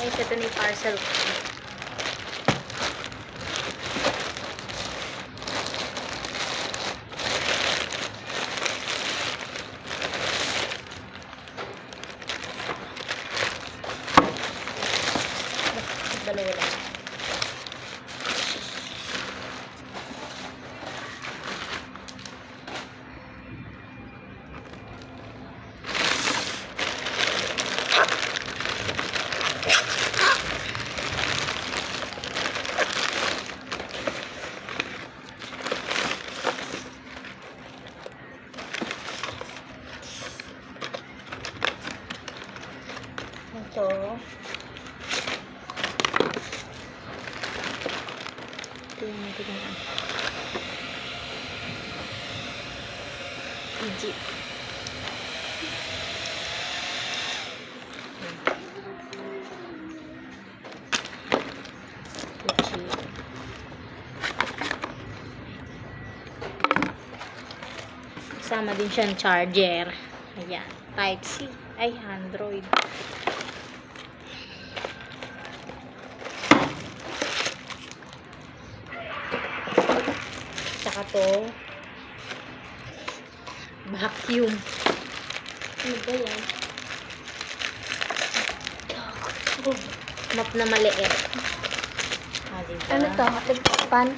Guys, ito na yung parcel ko. Dalawa lang. Ito. Ito yung tingnan. Egypt. Kasama din siyang charger. Ayan. Type-C. Ay, Android. Saka to. Vacuum. Ano ba yan? Map na maliit. Ah, diba? Ano to? Pan?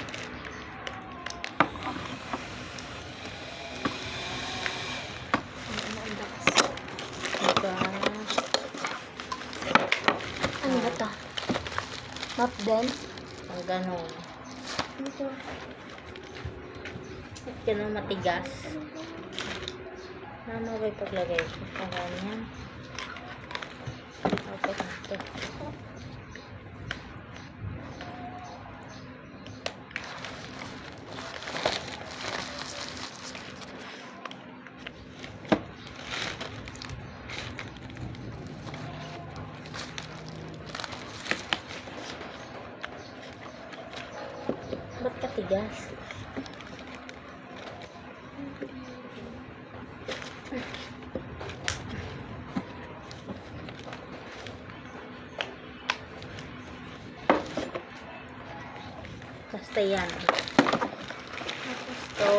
Diba? Ano ba to? Map din? Ang ganon. Ano to? Ganon matigas. Mama ba paglagay ko? Parang yan. Tapos ito. Ba't katigas? Basta yan. Ito.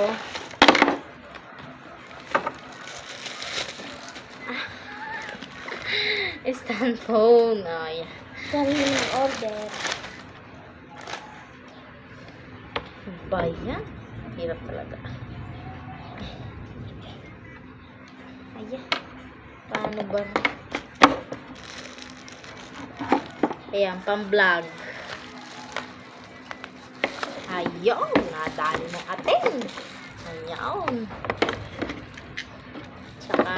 Stand phone. Oh, yeah. Dami yung order. Ba yan? Hirap talaga. Ayan. Paano ba? Ayan, pang-vlog. Ayun, nadali mo atin. Ayun. Tsaka,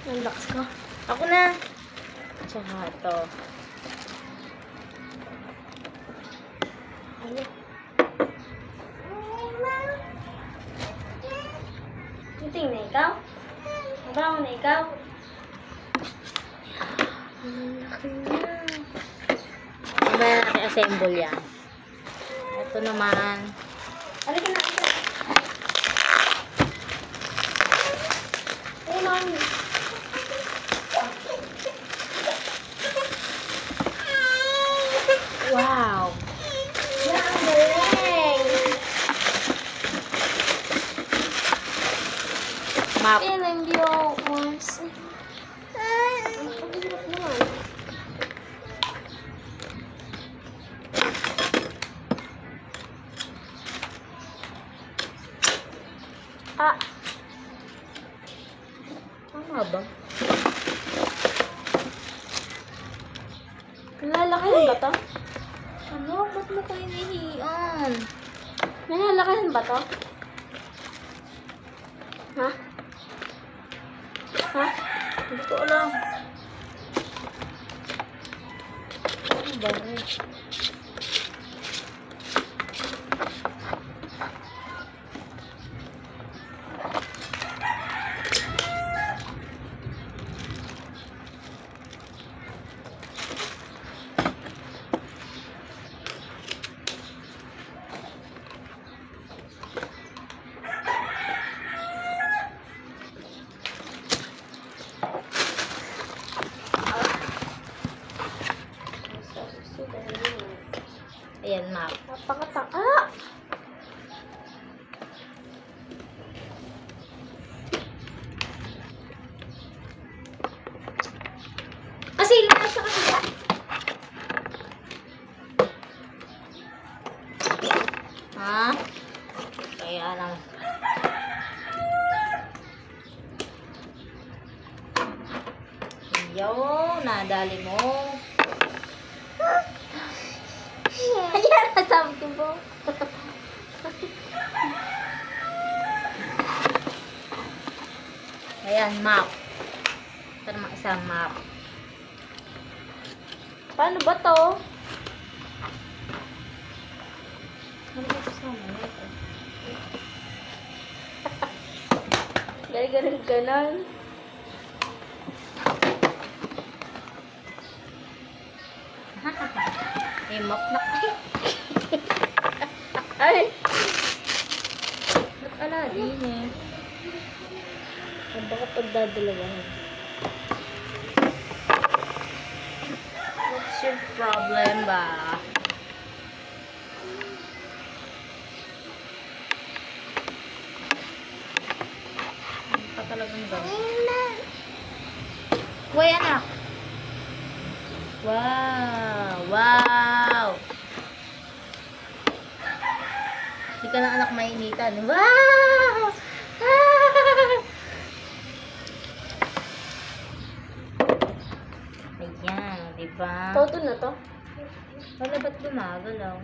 Ang box ko. ako na. Tsaka ito. Ayun. Tingin na ikaw? Mabango na ikaw? Ang laki niya. Mamaya natin assemble yan. Ito naman. Halika na. Ayun, mami. Wow! Yan, ang galing. Map. Feeling your once. Ang pagkirap naman. Ah! Tama ba? Nalalakayan ba to? Ano? Ba't mo kayo nahihiyan? Nalalakayan ba to? Ha? Ha? Hindi ko alam. Ano ba rin? Yo, nadali mo. Ayan, nasabi ko po. Ayan, map. Ito naman isang map. Paano ba to? Ano ba kasama nito? Ganon. May map na. Ay! Nag-ala din eh. Baka pagdadalawan. What's your problem ba? Ano pa talagang gawin? Uy, anak! Wow! Wow! Hindi ka na anak mainitan. Wow! Ah! Ayan, diba? Toto na to? Wala ba't gumagalaw?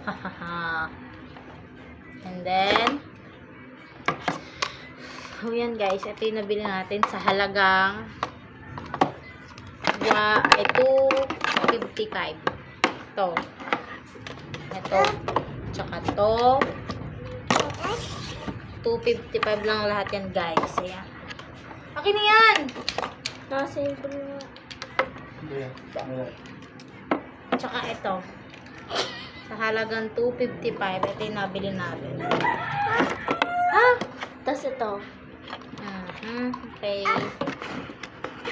Hahaha. And then, oh yan guys, ito yung nabili natin sa halagang ito 55. Ito. Ito. Tsaka to. 255 lang lahat yan guys. Ayan. Akin na yan! Nasa yung pala. Tsaka ito. Sa halagang 255, ito yung nabili natin. Ah! Tapos ito. Okay.